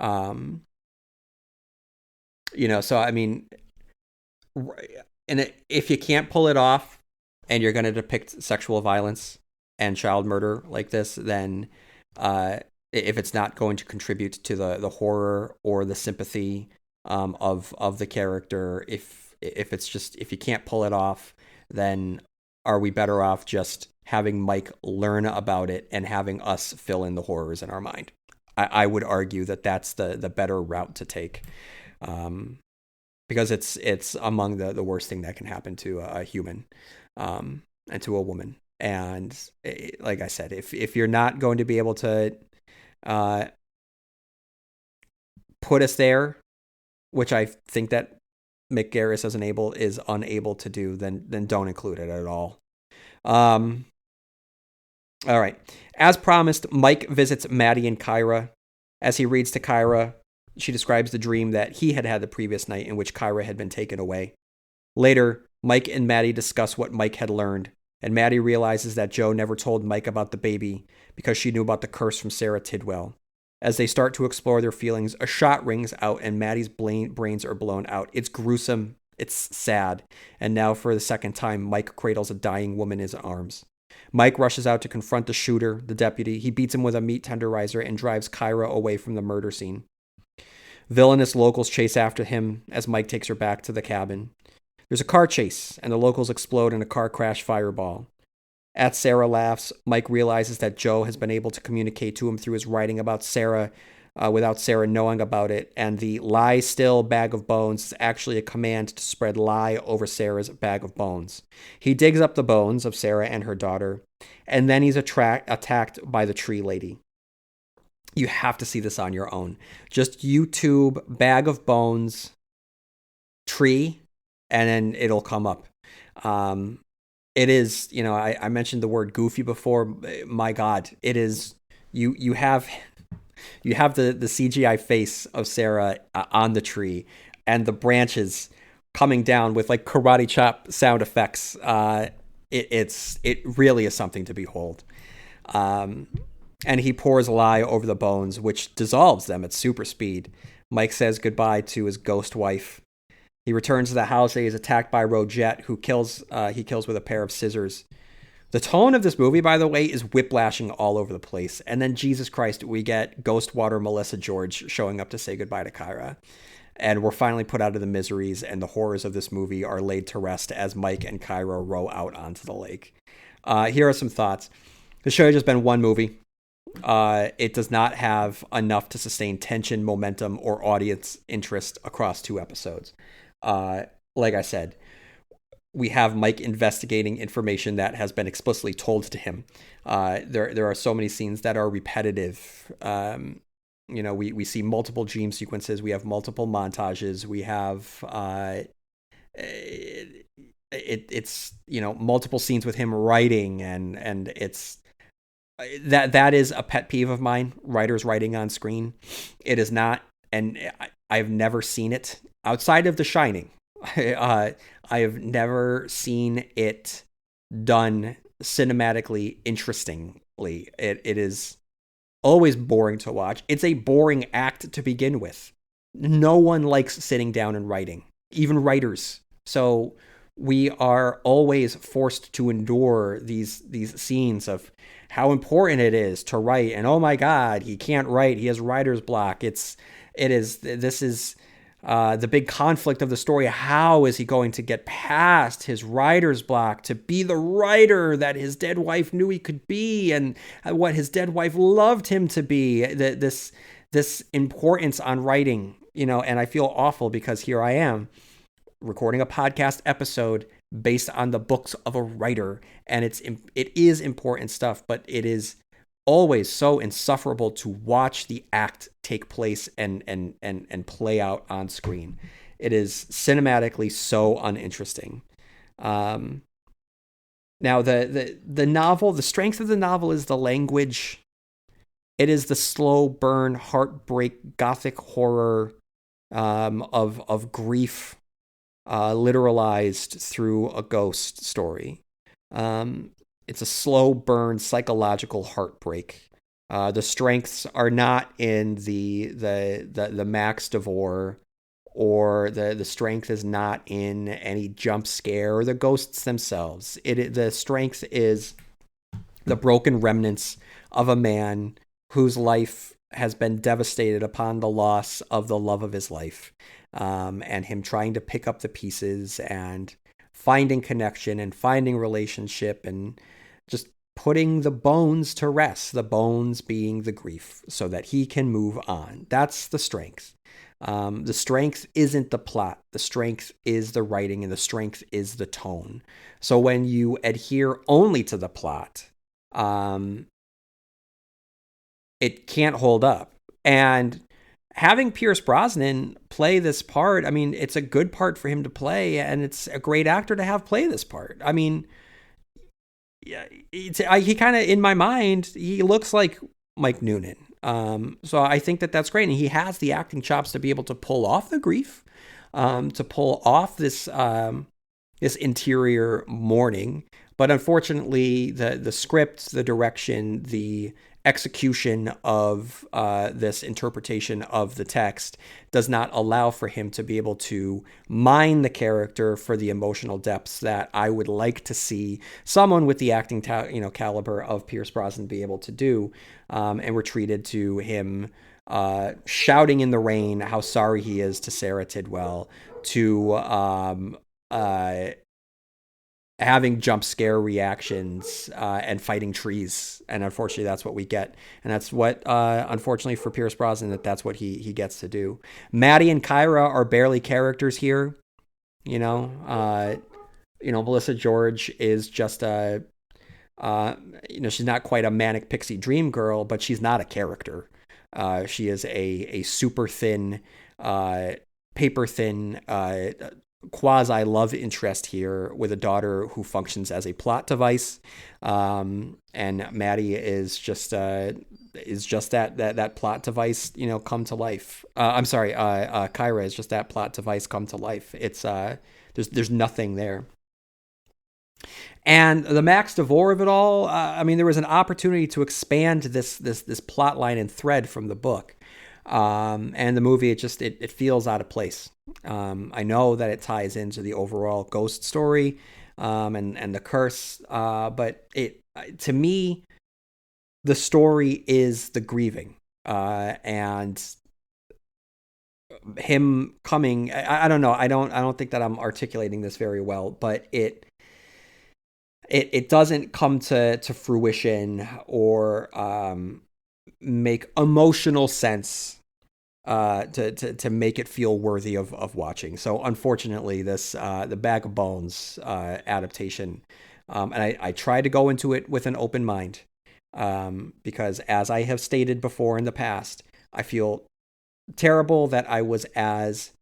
So I mean, and if you can't pull it off, and you're going to depict sexual violence and child murder like this, then if it's not going to contribute to the horror or the sympathy of the character, if you can't pull it off, then are we better off just having Mike learn about it and having us fill in the horrors in our mind? I would argue that that's the better route to take. because it's among the worst thing that can happen to a human, and to a woman. And like I said, if you're not going to be able to put us there, which I think that Mick Garris is unable to do, then don't include it at all. All right. As promised, Mike visits Maddie and Kyra. As he reads to Kyra, she describes the dream that he had the previous night in which Kyra had been taken away. Later, Mike and Maddie discuss what Mike had learned, and Maddie realizes that Joe never told Mike about the baby because she knew about the curse from Sarah Tidwell. As they start to explore their feelings, a shot rings out and Maddie's brains are blown out. It's gruesome. It's sad. And now, for the second time, Mike cradles a dying woman in his arms. Mike rushes out to confront the shooter, the deputy. He beats him with a meat tenderizer and drives Kyra away from the murder scene. Villainous locals chase after him as Mike takes her back to the cabin. There's a car chase, and the locals explode in a car crash fireball. As Sarah laughs, Mike realizes that Joe has been able to communicate to him through his writing about Sarah without Sarah knowing about it, and the lie still bag of bones is actually a command to spread lie over Sarah's bag of bones. He digs up the bones of Sarah and her daughter, and then he's attacked by the tree lady. You have to see this on your own. Just YouTube bag of bones, tree, and then it'll come up. It is, I mentioned the word goofy before. My God, it is. You have the CGI face of Sarah on the tree, and the branches coming down with like karate chop sound effects. It really is something to behold. And he pours lye over the bones, which dissolves them at super speed. Mike says goodbye to his ghost wife. He returns to the house and he's attacked by Rogette, who kills with a pair of scissors. The tone of this movie, by the way, is whiplashing all over the place. And then, Jesus Christ, we get Ghostwater Melissa George showing up to say goodbye to Kyra. And we're finally put out of the miseries, and the horrors of this movie are laid to rest as Mike and Kyra row out onto the lake. Here are some thoughts. The show has just been one movie. It does not have enough to sustain tension, momentum, or audience interest across 2 episodes. Like I said, we have Mike investigating information that has been explicitly told to him. There are so many scenes that are repetitive. We see multiple dream sequences. We have multiple montages. We have it's multiple scenes with him writing, and it's that is a pet peeve of mine. Writers writing on screen. It is not, and I've never seen it outside of The Shining. I have never seen it done cinematically interestingly. It is always boring to watch. It's a boring act to begin with. No one likes sitting down and writing, even writers. So we are always forced to endure these scenes of how important it is to write. And oh my God, he can't write. He has writer's block. This is the big conflict of the story. How is he going to get past his writer's block to be the writer that his dead wife knew he could be, and what his dead wife loved him to be? This importance on writing, and I feel awful because here I am recording a podcast episode based on the books of a writer, and it is important stuff, but it is always so insufferable to watch the act take place and play out on screen. It is cinematically so uninteresting. Now the novel, the strength of the novel is the language. It is the slow burn, heartbreak, gothic horror of grief, literalized through a ghost story. It's a slow burn psychological heartbreak. The strengths are not in the Max DeVore, or the strength is not in any jump scare or the ghosts themselves. The strength is the broken remnants of a man whose life has been devastated upon the loss of the love of his life, and him trying to pick up the pieces and finding connection and finding relationship and just putting the bones to rest, the bones being the grief, so that he can move on. That's the strength. The strength isn't the plot. The strength is the writing, and the strength is the tone. So when you adhere only to the plot, it can't hold up. And having Pierce Brosnan play this part, I mean, it's a good part for him to play, and it's a great actor to have play this part. I mean, yeah, he kind of, in my mind, he looks like Mike Noonan. So I think that that's great, and he has the acting chops to be able to pull off the grief, to pull off this this interior mourning. But unfortunately, the script, the direction, the execution of this interpretation of the text does not allow for him to be able to mine the character for the emotional depths that I would like to see someone with the acting caliber of Pierce Brosnan be able to do. And we're treated to him shouting in the rain how sorry he is to Sarah Tidwell, to having jump scare reactions and fighting trees. And unfortunately, that's what we get. And that's what, unfortunately for Pierce Brosnan, that's what he gets to do. Maddie and Kyra are barely characters here. Melissa George is just she's not quite a manic pixie dream girl, but she's not a character. She is a super thin, paper thin, quasi love interest here with a daughter who functions as a plot device. And Maddie is just that plot device, come to life. I'm sorry. Kyra is just that plot device come to life. It's, there's nothing there. And the Max DeVore of it all, there was an opportunity to expand this plot line and thread from the book. And the movie, it feels out of place. I know that it ties into the overall ghost story, and the curse. But to me, the story is the grieving, and him coming. I don't know. I don't think that I'm articulating this very well, but it doesn't come to fruition or make emotional sense to make it feel worthy of watching. So unfortunately, this the Bag of Bones adaptation, and I try to go into it with an open mind, because as I have stated before in the past, I feel terrible that I was as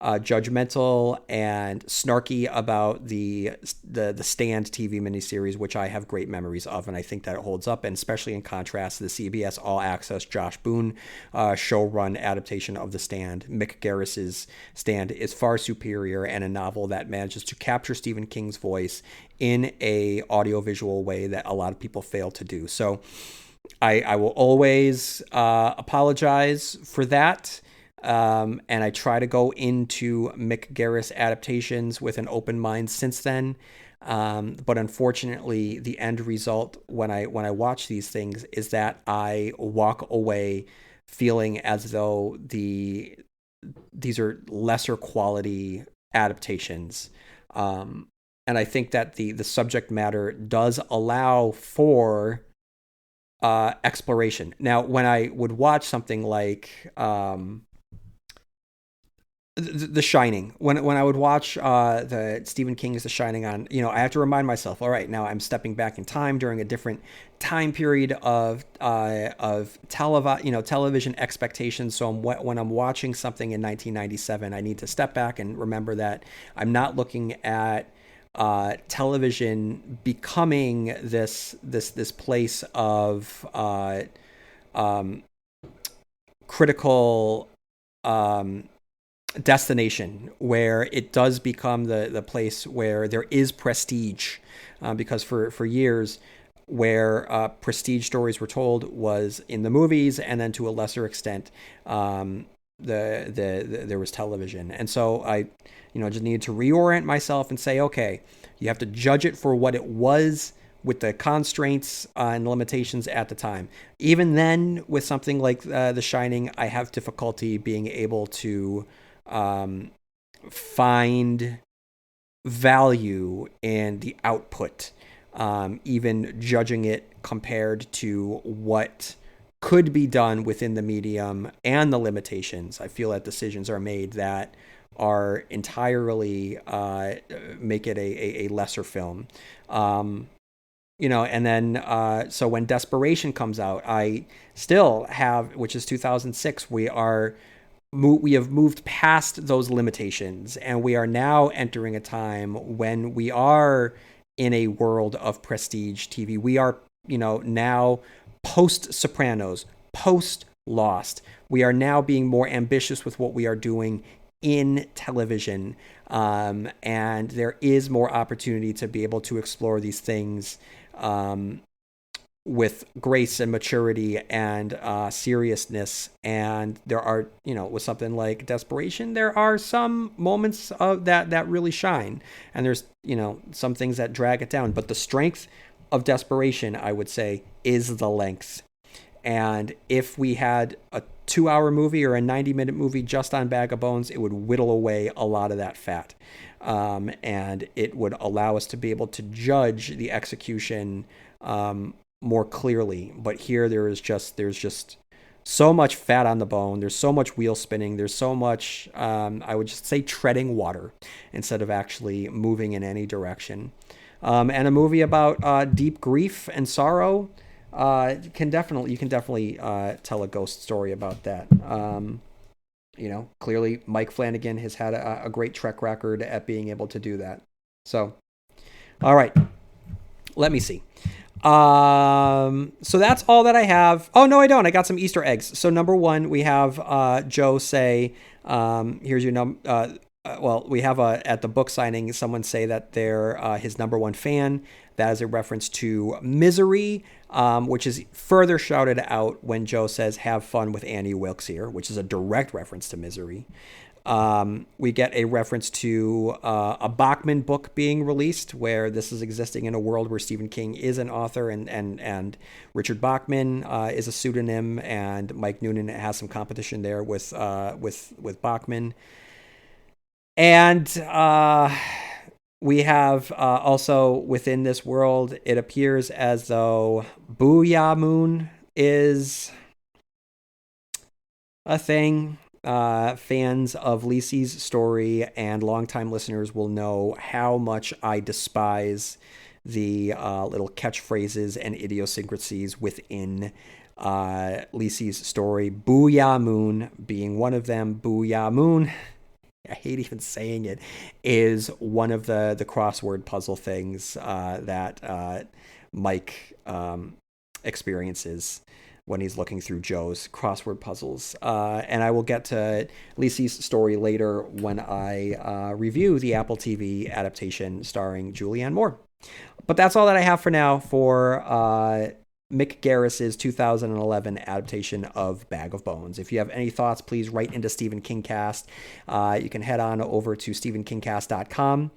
judgmental and snarky about the Stand TV miniseries, which I have great memories of, and I think that it holds up, and especially in contrast to the CBS All Access Josh Boone show-run adaptation of The Stand. Mick Garris's Stand is far superior, and a novel that manages to capture Stephen King's voice in a audiovisual way that a lot of people fail to do. So I will always apologize for that. And I try to go into Mick Garris adaptations with an open mind since then. But unfortunately, the end result when I watch these things is that I walk away feeling as though these are lesser quality adaptations. And I think that the subject matter does allow for exploration. Now, when I would watch something like The Shining, when I would watch the Stephen King's The Shining on, I have to remind myself, all right, now I'm stepping back in time during a different time period of television expectations. So when I'm watching something in 1997, I need to step back and remember that I'm not looking at television becoming this place of critical destination where it does become the place where there is prestige, because for years where prestige stories were told was in the movies, and then to a lesser extent there was television. And so I just needed to reorient myself and say, okay, you have to judge it for what it was with the constraints and limitations at the time. Even then, with something like The Shining, I have difficulty being able to find value in the output, even judging it compared to what could be done within the medium and the limitations. I feel that decisions are made that are entirely make it a lesser film. And then so when Desperation comes out, I still have, which is 2006, we have moved past those limitations, and we are now entering a time when we are in a world of prestige TV. We are, now post Sopranos, post Lost. We are now being more ambitious with what we are doing in television. And there is more opportunity to be able to explore these things with grace and maturity and seriousness. And there are, with something like Desperation, there are some moments of that really shine. And there's, some things that drag it down. But the strength of Desperation, I would say, is the length. And if we had a 2-hour movie or a 90-minute movie just on Bag of Bones, it would whittle away a lot of that fat. And it would allow us to be able to judge the execution more clearly. But here there's just so much fat on the bone. There's so much wheel spinning. There's so much, I would just say, treading water instead of actually moving in any direction. And a movie about deep grief and sorrow. You can definitely tell a ghost story about that. Clearly Mike Flanagan has had a great track record at being able to do that. So, all right, let me see. So that's all that I have. Oh, no, I don't. I got some Easter eggs. So number one, we have Joe say, here's your number. We have at the book signing, someone say that they're his number one fan. That is a reference to Misery, which is further shouted out when Joe says, have fun with Annie Wilkes here, which is a direct reference to Misery. We get a reference to a Bachman book being released, where this is existing in a world where Stephen King is an author and Richard Bachman is a pseudonym, and Mike Noonan has some competition there with Bachman. And we have also within this world, it appears as though Booyah Moon is a thing. Fans of Lisey's story and longtime listeners will know how much I despise the little catchphrases and idiosyncrasies within Lisey's story. Booyah Moon being one of them. Booyah Moon, I hate even saying it, is one of the crossword puzzle things that Mike experiences when he's looking through Joe's crossword puzzles. And I will get to Lisey's story later when I review the Apple TV adaptation starring Julianne Moore. But that's all that I have for now for Mick Garris's 2011 adaptation of Bag of Bones. If you have any thoughts, please write into StephenKingcast. You can head on over to stephenkingcast.com.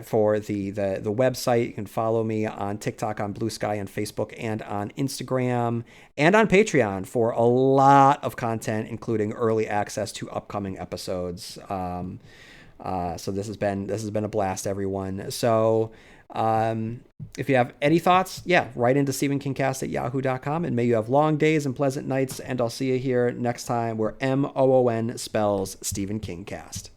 For the website. You can follow me on TikTok, on Blue Sky, on Facebook, and on Instagram, and on Patreon for a lot of content, including early access to upcoming episodes. So this has been a blast, everyone. So if you have any thoughts, write into stephenkingcast@yahoo.com, and may you have long days and pleasant nights, and I'll see you here next time where MOON spells Stephen King Cast.